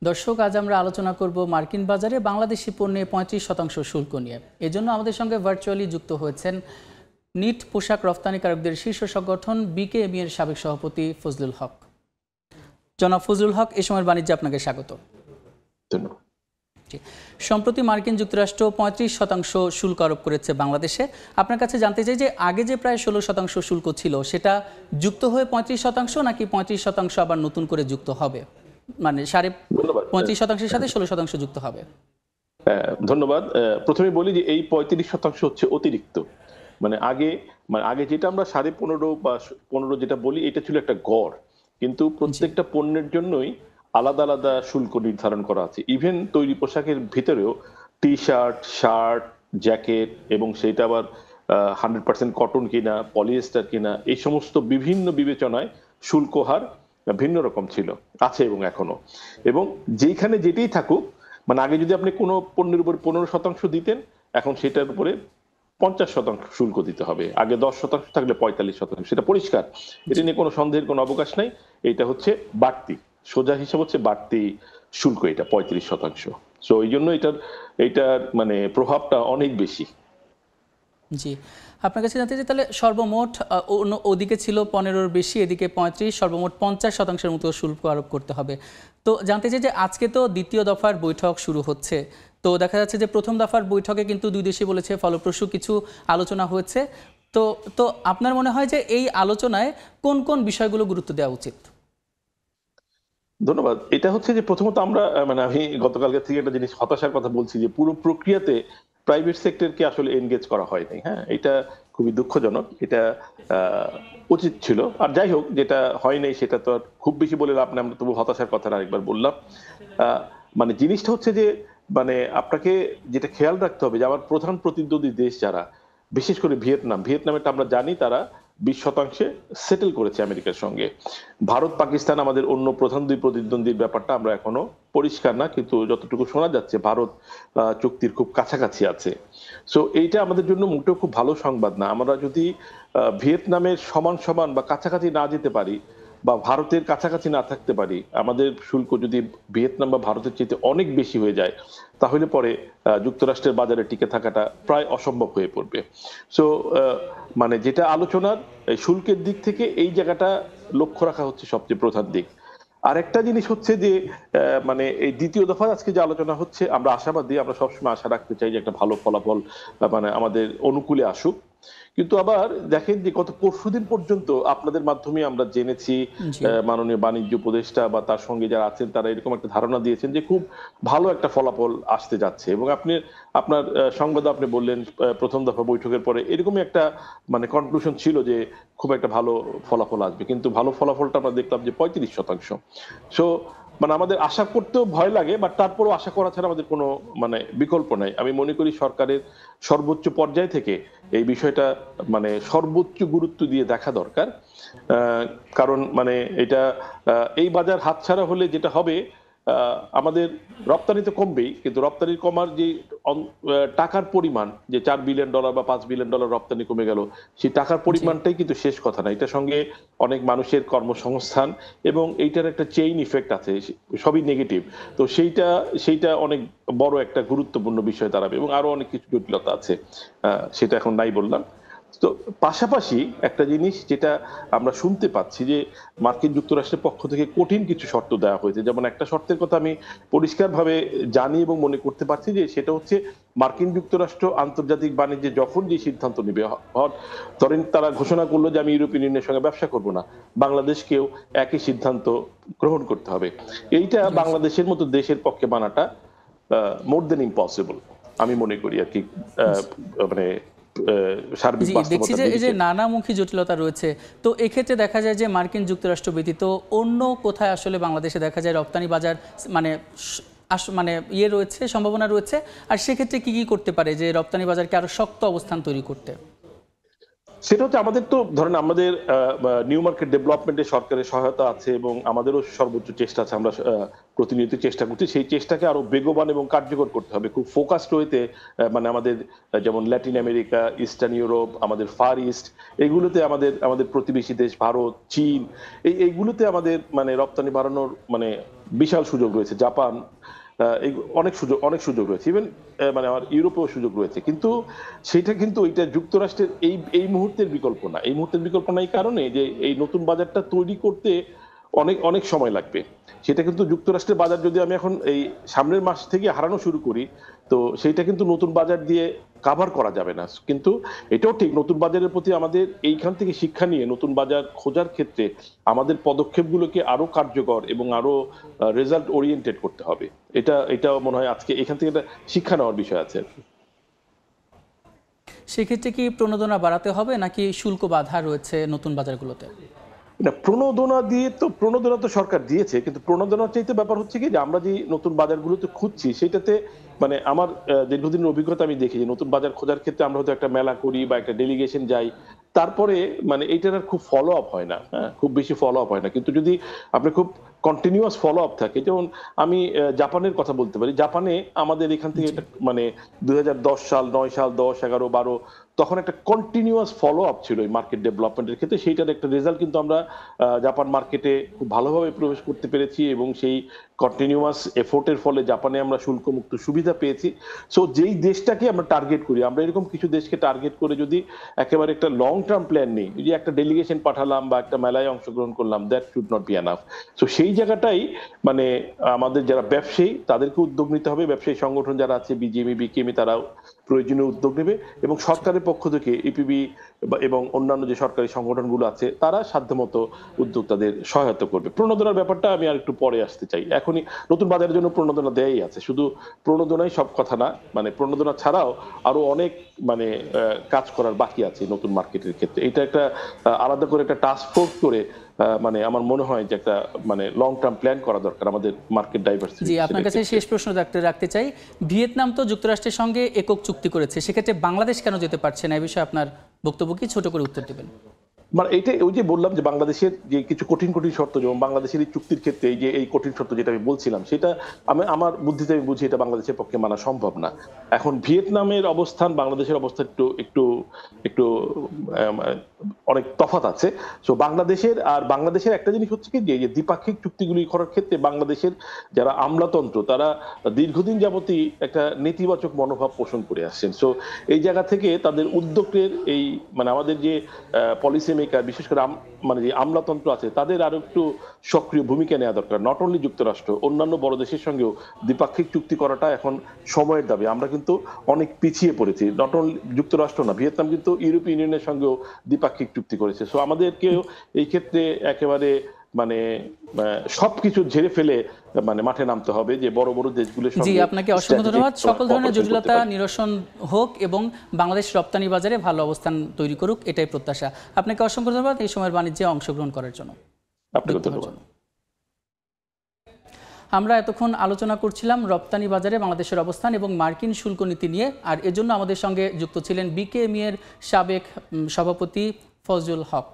দর্শক, আজ আমরা আলোচনা করব মার্কিন বাজারে বাংলাদেশি পণ্যে ৩৫% শুল্ক নিয়ে। এজন্য আমাদের সঙ্গে ভার্চুয়ালি যুক্ত হয়েছেন নিট পোশাক রফতানিকারকদের শীর্ষ সংগঠন বিকেএমই এর সাবেক সভাপতি ফজলুল হক। জনাব ফজলুল হক, এই সময়ের বাণিজ্যে আপনাকে স্বাগত। ধন্যবাদ। সম্প্রতি মার্কিন যুক্তরাষ্ট্র ৩৫% শুল্ক আরোপ করেছে বাংলাদেশে। আপনার কাছে জানতে চাই যে আগে যে প্রায় ১৬% শুল্ক ছিল সেটা যুক্ত হয়ে ৩৫% নাকি ৩৫% আবার নতুন করে যুক্ত হবে, মানে ৩৫%-এর সাথে ১৬% যুক্ত হবে? ধন্যবাদ। প্রথমে বলি যে এই ৩৫% হচ্ছে অতিরিক্ত। মানে আগে যেটা আমরা ১৫.৫ বা ১৫ যেটা বলি, এটা ছিল একটা গড়, কিন্তু প্রত্যেকটা পণ্যের জন্যই আলাদা আলাদা শুল্ক নির্ধারণ করা আছে। ইভেন তৈরি পোশাকের ভিতরেও টি শার্ট, শার্ট, জ্যাকেট এবং সেটা আবার 100% কটন কিনা, পলিয়েস্টার কিনা, এই সমস্ত বিভিন্ন বিবেচনায় শুল্ক হার ভিন্ন রকম ছিল, আছে এবং এখনো। এবং যেখানে যেটাই থাকুক, মানে আগে যদি আপনি কোনো পণ্যের উপর 15% দিতেন, এখন সেটার উপরে 50% শুল্ক দিতে হবে। আগে 10% থাকলে 45%, সেটা পরিষ্কার, এটা নিয়ে কোনো সন্দেহের কোনো অবকাশ নাই। এটা হচ্ছে বাড়তি, সোজা হিসাব হচ্ছে বাড়তি শুল্ক, এটা 35%। সো এই জন্য এইটার মানে প্রভাবটা অনেক বেশি। জি, আপনার কাছে জানতে চাই তাহলে সর্বমোট ওদিকে ছিল 15-এর বেশি, এদিকে 35, সর্বমোট 50%-এর মতো শুল্ক আরোপ করতে হবে। তো জানতে চাই যে আজকে তো দ্বিতীয় দফার বৈঠক শুরু হচ্ছে, তো দেখা যাচ্ছে যে প্রথম দফার বৈঠকে কিন্তু দুই দেশই বলেছে ফলপ্রসূ কিছু আলোচনা হয়েছে। তো তো আপনার মনে হয় যে এই আলোচনায় কোন কোন বিষয়গুলো গুরুত্ব দেওয়া উচিত? ধন্যবাদ। এটা হচ্ছে যে প্রথমত আমরা মানে আমি গতকালকে থেকে একটা জিনিস হতাশার কথা বলছি যে পুরো প্রক্রিয়াতে প্রাইভেট সেক্টরকে আসলে এনগেজ করা হয়নি। হ্যাঁ, এটা খুবই দুঃখজনক। এটা উচিত ছিল। আর যাই হোক, যেটা হয় নাই সেটা তো আর খুব বেশি বলে লাভ নেই, আমরা তবু হতাশার কথাটা আরেকবার বললাম। মানে জিনিসটা হচ্ছে যে মানে আপনাকে যেটা খেয়াল রাখতে হবে যে আমার প্রধান প্রতিদ্বন্দ্বী দেশ যারা, বিশেষ করে ভিয়েতনামেরটা আমরা জানি তারা 20% সেটেল করেছে আমেরিকার সঙ্গে। ভারত পাকিস্তান আমাদের অন্য প্রধান দুই প্রতিদ্বন্দ্বীর ব্যাপারটা আমরা এখনো পরিষ্কার না, কিন্তু যতটুকু শোনা যাচ্ছে ভারত চুক্তির খুব কাছাকাছি আছে। সো এইটা আমাদের জন্য মোটেও খুব ভালো সংবাদ না। আমরা যদি ভিয়েতনামের সমান সমান বা কাছাকাছি না যেতে পারি বা ভারতের কাছাকাছি না থাকতে পারি, আমাদের শুল্ক যদি ভিয়েতনাম বা ভারতের চাইতে অনেক বেশি হয়ে যায়, তাহলে পরে যুক্তরাষ্ট্রের বাজারে টিকে থাকাটা প্রায় অসম্ভব হয়ে পড়বে। সো মানে যেটা আলোচনার শুল্কের দিক থেকে এই জায়গাটা লক্ষ্য রাখা হচ্ছে সবচেয়ে প্রধান দিক। আরেকটা জিনিস হচ্ছে যে মানে এই দ্বিতীয় দফা আজকে যে আলোচনা হচ্ছে, আমরা আশাবাদী, আমরা সবসময় আশা রাখতে চাই যে একটা ভালো ফলাফল মানে আমাদের অনুকূলে আসুক। কিন্তু আবার দেখেন যে গত পরশুদিন পর্যন্ত আপনাদের মাধ্যমে আমরা জেনেছি মাননীয় বাণিজ্য উপদেষ্টা বা তার সঙ্গে যারা আছেন তারা এরকম একটা ধারণা দিয়েছেন যে খুব ভালো একটা ফলাফল আসতে যাচ্ছে। এবং আপনার সংবাদে আপনি বললেন প্রথম দফা বৈঠকের পরে এরকমই একটা মানে কনক্লুশন ছিল যে খুব একটা ভালো ফলাফল আসবে, কিন্তু ভালো ফলাফলটা আমরা দেখলাম যে 35%। সো মানে আমাদের আশা করতেও ভয় লাগে, বাট তারপরও আশা করা ছাড়া আমাদের কোনো মানে বিকল্প নাই। আমি মনে করি সরকারের সর্বোচ্চ পর্যায় থেকে এই বিষয়টা মানে সর্বোচ্চ গুরুত্ব দিয়ে দেখা দরকার। কারণ মানে এটা এই বাজার হাতছাড়া হলে যেটা হবে, আমাদের রপ্তানি তো কমবেই, কিন্তু রপ্তানির কমার যে টাকার পরিমাণ, যে $4 বিলিয়ন বা $5 বিলিয়ন রপ্তানি কমে গেল, সেই টাকার পরিমাণটাই কিন্তু শেষ কথা না। এটার সঙ্গে অনেক মানুষের কর্মসংস্থান এবং এইটার একটা চেইন ইফেক্ট আছে, সবই নেগেটিভ। তো সেইটা অনেক বড় একটা গুরুত্বপূর্ণ বিষয় দাঁড়াবে এবং আরো অনেক কিছু জটিলতা আছে, সেটা এখন নাই বললাম। তো পাশাপাশি একটা জিনিস যেটা আমরা শুনতে পাচ্ছি যে মার্কিন যুক্তরাষ্ট্রের পক্ষ থেকে কঠিন কিছু শর্ত দেওয়া হয়েছে। যেমন একটা শর্তের কথা আমি পরিষ্কারভাবে জানি এবং মনে করতে পারছি যে সেটা হচ্ছে মার্কিন যুক্তরাষ্ট্র আন্তর্জাতিক বাণিজ্যে যখন যে সিদ্ধান্ত নেবে, ধরেন তারা ঘোষণা করলো যে আমি ইউরোপিয়ান ইউনিয়নের সঙ্গে ব্যবসা করব না, বাংলাদেশকেও একই সিদ্ধান্ত গ্রহণ করতে হবে। এইটা বাংলাদেশের মতো দেশের পক্ষে মানাটা মোর দেন ইম্পসিবল আমি মনে করি আর কি। মানে সার্বিক দেখছি বাস্তবতা যে এই যে নানামুখী জটিলতা রয়েছে, তো এক্ষেত্রে দেখা যায় যে মার্কিন যুক্তরাষ্ট্র ব্যতীত অন্য কোথায় আসলে বাংলাদেশে দেখা যায় রপ্তানি বাজার মানে মানে রয়েছে, সম্ভাবনা রয়েছে, আর সেক্ষেত্রে কি কি করতে পারে যে রপ্তানি বাজারকে আরো শক্ত অবস্থান তৈরি করতে? সেটা হচ্ছে আমাদের তো ধরেন আমাদের নিউ মার্কেট ডেভেলপমেন্টে সরকারের সহায়তা আছে এবং আমাদেরও সর্বোচ্চ চেষ্টা আছে, আমরা প্রতিনিয়ত চেষ্টা করছি। সেই চেষ্টাকে আরো বেগবান এবং কার্যকর করতে হবে, খুব ফোকাসড ওয়েতে। মানে আমাদের যেমন ল্যাটিন আমেরিকা, ইস্টার্ন ইউরোপ, আমাদের ফার ইস্ট, এগুলোতে আমাদের আমাদের প্রতিবেশী দেশ ভারত, চীন, এইগুলোতে আমাদের মানে রপ্তানি বাড়ানোর মানে বিশাল সুযোগ রয়েছে। জাপান, অনেক সুযোগ রয়েছে। ইভেন মানে আমার ইউরোপেও সুযোগ রয়েছে, কিন্তু সেটা কিন্তু এটা যুক্তরাষ্ট্রের এই মুহূর্তের বিকল্প না। এই মুহূর্তের বিকল্প না এই কারণে যে এই নতুন বাজারটা তৈরি করতে অনেক অনেক সময় লাগবে। সেটা কিন্তু যুক্তরাষ্ট্রের বাজার যদি আমি এখন এই সামনের মাস থেকে হারানো শুরু করি, তো সেইটা কিন্তু নতুন বাজার দিয়ে কাভার করা যাবে না। কিন্তু এটাও ঠিক, নতুন বাজারের প্রতি আমাদের এইখান থেকে শিক্ষা নিয়ে নতুন বাজার খোঁজার ক্ষেত্রে আমাদের পদক্ষেপগুলোকে আরো কার্যকর এবং আরো রেজাল্ট ওরিয়েন্টেড করতে হবে। এটা মনে হয় আজকে এখান থেকে একটা শিক্ষা নেওয়ার বিষয় আছে। সেক্ষেত্রে কি প্রণোদনা বাড়াতে হবে নাকি শুল্ক বাধা রয়েছে নতুন বাজারগুলোতে? না, প্রণোদনা তো সরকার দিয়েছে, কিন্তু প্রণোদনার চাইতে ব্যাপার হচ্ছে কি যে আমরা যে নতুন বাজারগুলোতে খুঁজছি সেটাতে মানে আমার দীর্ঘদিনের অভিজ্ঞতা আমি দেখি যে নতুন বাজার খোঁজার ক্ষেত্রে আমরা হয়তো একটা মেলা করি বা একটা ডেলিগেশন যাই, তারপরে মানে এইটার আর খুব ফলো আপ হয় না। হ্যাঁ, খুব বেশি ফলো আপ হয় না। কিন্তু যদি আপনি খুব কন্টিনিউয়াস ফলো আপ থাকে, যেমন আমি জাপানের কথা বলতে পারি। জাপানে আমাদের এখান থেকে এটা মানে 2010 সাল, 9 সাল, 10, 11, 12 তখন একটা কন্টিনিউয়াস ফলো আপ ছিল এই মার্কেট ডেভেলপমেন্টের ক্ষেত্রে। সেইটার একটা রেজাল্ট কিন্তু আমরা জাপান মার্কেটে খুব ভালোভাবে প্রবেশ করতে পেরেছি এবং সেই কন্টিনিউয়াস এফোর্টের ফলে জাপানে আমরা শুল্কমুক্ত সুবিধা পেয়েছি। সো যেই দেশটাকে আমরা টার্গেট করি, আমরা এরকম কিছু দেশকে টার্গেট করে যদি একেবারে একটা লং টার্ম প্ল্যান নেই, যে একটা ডেলিগেশন পাঠালাম বা একটা মেলায় অংশগ্রহণ করলাম, that should not be enough. So সেই জায়গাটাই মানে আমাদের যারা ব্যবসায়ী তাদেরকে উদ্যোগ নিতে হবে। ব্যবসায়ী সংগঠন যারা আছে, বিজিএমই, বিকেএমই, তারা প্রয়োজনীয় উদ্যোগ নেবে এবং সরকারের পক্ষ থেকে ইপিবি এবং অন্যান্য যে সরকারি সংগঠনগুলো আছে তারা সাধ্যমতো উদ্যোক্তাদের সহায়তা করবে। প্রণোদনার ব্যাপারটা আমি আর একটু পরে আসতে চাই। এখনই নতুন বাজারের জন্য প্রণোদনা দেয়াই আছে, শুধু প্রণোদনাই সব কথা না। মানে প্রণোদনা ছাড়াও আরো অনেক মানে কাজ করার বাকি আছে নতুন মার্কেটের ক্ষেত্রে। এটা একটা আলাদা করে একটা টাস্ক ফোর্স করে মানে আমার মনে হয় যে একটা মানে লং টার্ম প্ল্যান করা দরকার আমাদের মার্কেট ডাইভার্সিটি। জি, আপনার কাছে শেষ প্রশ্ন রাখতে চাই। ভিয়েতনাম তো যুক্তরাষ্ট্রের সঙ্গে একক চুক্তি করেছে, সেক্ষেত্রে বাংলাদেশ কেন যেতে পারছে না? এই বিষয়ে আপনার বক্তব্য কি, ছোট করে উত্তর দেবেন? মানে এইটা ওই যে বললাম যে বাংলাদেশের যে কিছু কঠিন কঠিন শর্ত, যেমন বাংলাদেশের এই চুক্তির ক্ষেত্রে এই যে এই কঠিন শর্ত যেটা আমি বলছিলাম, সেটা আমার বুদ্ধিতে আমি বুঝি এটা বাংলাদেশের পক্ষে মানা সম্ভব না। এখন ভিয়েতনামের অবস্থান বাংলাদেশের অবস্থান একটু একটু একটু অনেক তফাৎ আছে। সো বাংলাদেশের একটা জিনিস হচ্ছে কি যে দ্বিপাক্ষিক চুক্তিগুলি করার ক্ষেত্রে বাংলাদেশের যারা আমলাতন্ত্র তারা দীর্ঘদিন যাবতই একটা নেতিবাচক মনোভাব পোষণ করে আসছেন। সো এই জায়গা থেকে তাদের উদ্যোগের এই মানে আমাদের যে পলিসি মেকার, বিশেষ করে মানে যে আমলাতন্ত্র আছে, তাদের আরো একটু সক্রিয় ভূমিকা নেওয়া দরকার। নট অনলি যুক্তরাষ্ট্র, অন্যান্য বড় দেশের সঙ্গেও দ্বিপাক্ষিক চুক্তি করাটা এখন সময়ের দাবি। আমরা কিন্তু অনেক পিছিয়ে পড়েছি। নট অনলি যুক্তরাষ্ট্র না, ভিয়েতনাম কিন্তু ইউরোপিয়ান ইউনিয়নের সঙ্গেও দ্বিপাক্ষিক চুক্তি করেছে। সো আমাদেরকেও এই ক্ষেত্রে একেবারে মানে সবকিছু ঝেড়ে ফেলে মানে মাঠে নামতে হবে, যে বড় বড় দেশগুলোর সঙ্গে। জি, আপনাকে অসংখ্য ধন্যবাদ। সকল ধরনের জটিলতা নিরসন হোক এবং বাংলাদেশ রপ্তানি বাজারে ভালো অবস্থান তৈরি করুক, এটাই প্রত্যাশা। আপনাকে অসংখ্য ধন্যবাদ এই সময়ের বাণিজ্যে অংশগ্রহণ করার জন্য। আপনাকে ধন্যবাদ। আমরা এতক্ষণ আলোচনা করছিলাম রপ্তানি বাজারে বাংলাদেশের অবস্থান এবং মার্কিন শুল্ক নীতি নিয়ে, আর এজন্য আমাদের সঙ্গে যুক্ত ছিলেন বিকেএমই এর সাবেক সভাপতি ফজলুল হক।